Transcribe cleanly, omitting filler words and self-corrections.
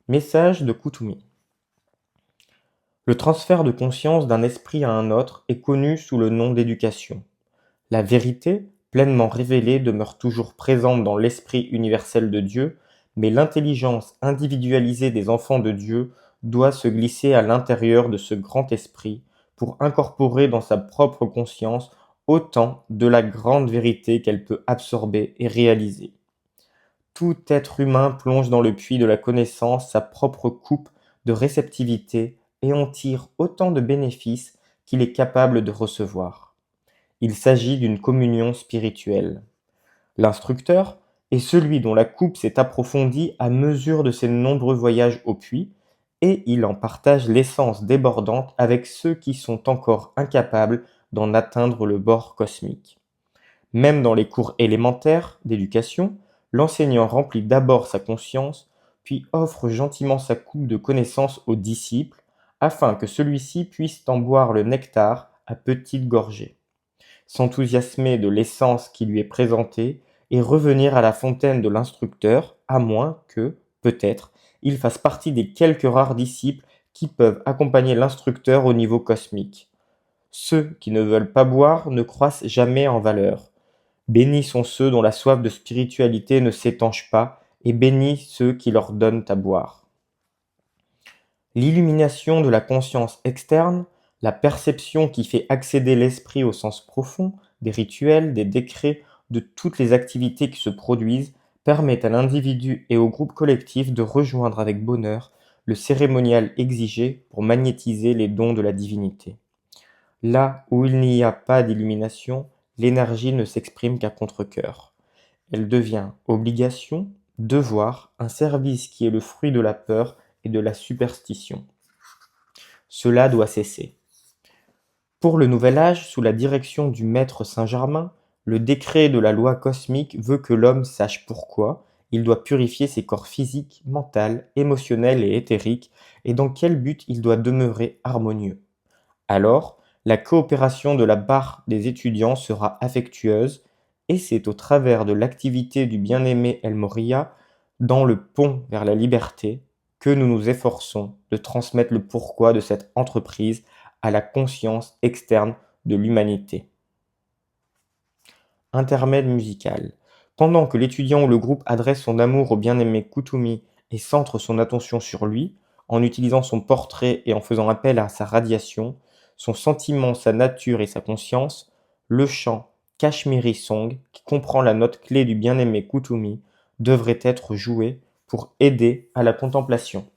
Message de Kutumi. Le transfert de conscience d'un esprit à un autre est connu sous le nom d'éducation. La vérité, pleinement révélée, demeure toujours présente dans l'esprit universel de Dieu, mais l'intelligence individualisée des enfants de Dieu doit se glisser à l'intérieur de ce grand esprit pour incorporer dans sa propre conscience autant de la grande vérité qu'elle peut absorber et réaliser. Tout être humain plonge dans le puits de la connaissance sa propre coupe de réceptivité et en tire autant de bénéfices qu'il est capable de recevoir. Il s'agit d'une communion spirituelle. L'instructeur est celui dont la coupe s'est approfondie à mesure de ses nombreux voyages au puits, et il en partage l'essence débordante avec ceux qui sont encore incapables d'en atteindre le bord cosmique. Même dans les cours élémentaires d'éducation, l'enseignant remplit d'abord sa conscience, puis offre gentiment sa coupe de connaissances au disciple, afin que celui-ci puisse en boire le nectar à petites gorgées, s'enthousiasmer de l'essence qui lui est présentée et revenir à la fontaine de l'instructeur, à moins que, peut-être, il fasse partie des quelques rares disciples qui peuvent accompagner l'instructeur au niveau cosmique. Ceux qui ne veulent pas boire ne croissent jamais en valeur. Bénis sont ceux dont la soif de spiritualité ne s'étanche pas, et bénis ceux qui leur donnent à boire. L'illumination de la conscience externe, la perception qui fait accéder l'esprit au sens profond des rituels, des décrets, de toutes les activités qui se produisent, permet à l'individu et au groupe collectif de rejoindre avec bonheur le cérémonial exigé pour magnétiser les dons de la divinité. Là où il n'y a pas d'illumination, l'énergie ne s'exprime qu'à contre-cœur. Elle devient obligation, devoir, un service qui est le fruit de la peur et de la superstition. Cela doit cesser. Pour le Nouvel Âge, sous la direction du maître Saint-Germain, le décret de la loi cosmique veut que l'homme sache pourquoi il doit purifier ses corps physiques, mental, émotionnel et éthérique, et dans quel but il doit demeurer harmonieux. Alors, la coopération de la part des étudiants sera affectueuse, et c'est au travers de l'activité du bien-aimé El Morya, dans le pont vers la liberté, que nous nous efforçons de transmettre le pourquoi de cette entreprise à la conscience externe de l'humanité. Intermède musical. Pendant que l'étudiant ou le groupe adresse son amour au bien-aimé Kutumi et centre son attention sur lui, en utilisant son portrait et en faisant appel à sa radiation, son sentiment, sa nature et sa conscience, le chant Kashmiri Song, qui comprend la note clé du bien-aimé Kutumi, devrait être joué pour aider à la contemplation.